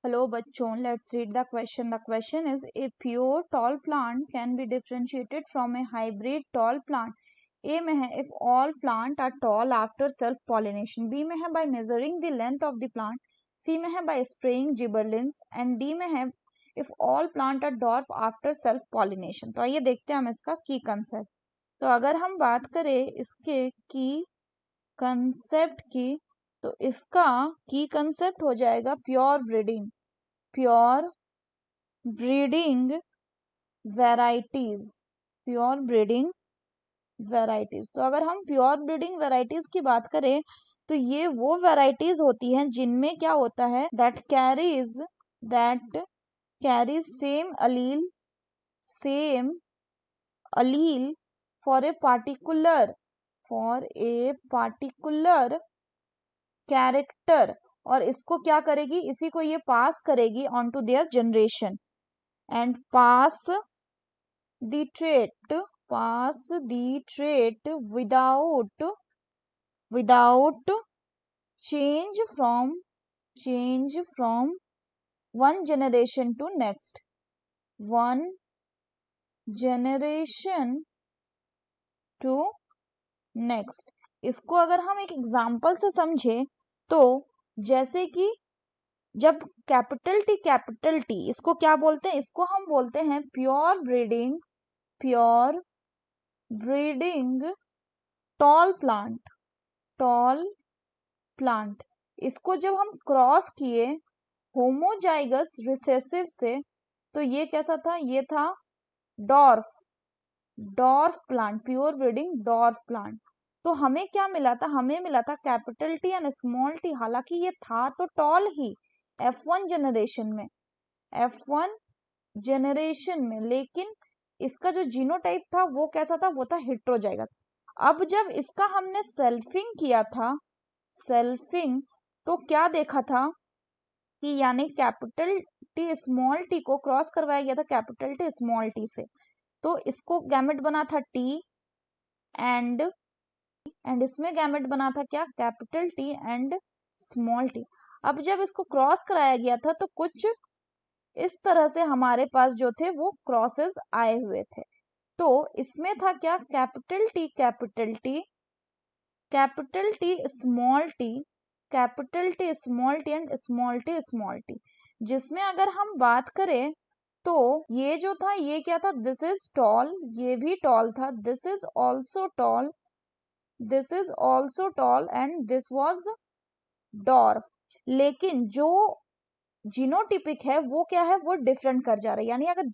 Hello बच्चों, let's read the question. The question is, a pure tall plant can be differentiated from a hybrid tall plant. A में है if all plant are tall after self pollination. B में है by measuring the length of the plant. C में है by spraying gibberellins and D में है if all plant are dwarf after self pollination. तो आइए देखते हैं हम इसका की कंसेप्ट. तो अगर हम बात करें इसके की कंसेप्ट की, तो इसका की कंसेप्ट हो जाएगा pure breeding varieties. Pure breeding varieties. तो अगर हम प्योर ब्रीडिंग वेराइटीज की बात करें तो ये वो वेराइटीज होती हैं जिनमें क्या होता है that carries same allele for a particular character, और इसको क्या करेगी, इसी को ये पास करेगी on to their generation and pass the trait without change from one generation to next. इसको अगर हम एक एग्जाम्पल से समझे तो जैसे कि जब कैपिटल टी इसको क्या बोलते हैं, इसको हम बोलते हैं प्योर ब्रीडिंग टॉल प्लांट. इसको जब हम क्रॉस किए होमोजाइगस रिसेसिव से तो ये कैसा था, ये था dwarf plant, pure breeding dwarf plant. तो हमें क्या मिला था, हमें मिला था capital T and small T. हालांकि ये था तो टॉल ही F1 जनरेशन में, लेकिन इसका जो जीनोटाइप था वो कैसा था, वो था हेट्रोजाइगस. अब जब इसका हमने सेल्फिंग किया था, तो क्या देखा था कि यानी कैपिटल टी स्मॉल टी को क्रॉस करवाया गया था कैपिटल टी स्मॉल टी से. तो इसको गैमेट बना था टी एंड इसमें गैमेट बना था क्या, capital T and small T. अब जब इसको क्रॉस कराया गया था तो कुछ इस तरह से हमारे पास जो थे वो क्रॉसेस आए हुए थे. तो इसमें था क्या, capital T small T and small T. जिसमें अगर हम बात करें तो ये जो था ये क्या था, दिस इज टॉल, ये भी टॉल था, this is also tall and this was dwarf. लेकिन जो जीनोटिपिक है वो क्या है, वो डिफरेंट कर जा रहा है. यानी अगर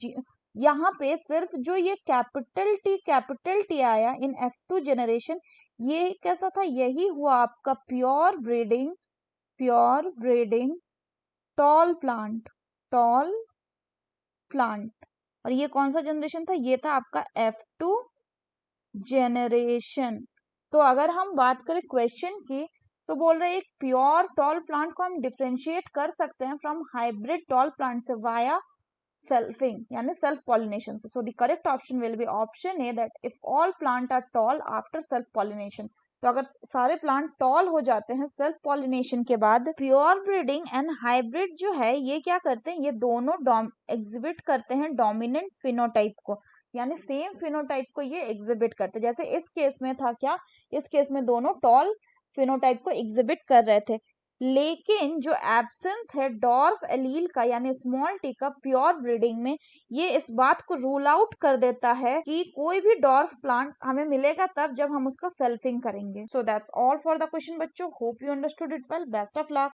यहाँ पे सिर्फ जो ये कैपिटल टी आया इन F2 जनरेशन, ये कैसा था, यही हुआ आपका प्योर ब्रीडिंग टॉल प्लांट. और ये कौन सा जनरेशन था, ये था आपका F2 जनरेशन. तो अगर हम बात करें क्वेश्चन की तो बोल रहे हैं एक प्योर टॉल प्लांट को हम डिफरेंशिएट कर सकते हैं फ्रॉम हाइब्रिड टॉल प्लांट से वाया सेल्फिंग यानी सेल्फ पॉलिनेशन से. So the correct option will be option A, that if all plant are tall after self pollination. तो अगर सारे प्लांट टॉल हो जाते हैं सेल्फ पॉलिनेशन के बाद, प्योर ब्रीडिंग एंड हाइब्रिड जो है ये क्या करते हैं, ये दोनों एग्जिबिट करते हैं डोमिनेंट फिनोटाइप को, यानी सेम फिनोटाइप को ये एग्जिबिट करते. जैसे इस केस में था क्या, इस केस में दोनों टॉल फिनोटाइप को एग्जिबिट कर रहे थे. लेकिन जो एब्सेंस है डॉर्फ एलील का यानी स्मॉल टी का प्योर ब्रीडिंग में, ये इस बात को रूल आउट कर देता है कि कोई भी डॉर्फ प्लांट हमें मिलेगा तब जब हम उसका सेल्फिंग करेंगे. So that's all for the question बच्चों. Hope you understood it well. Best of luck.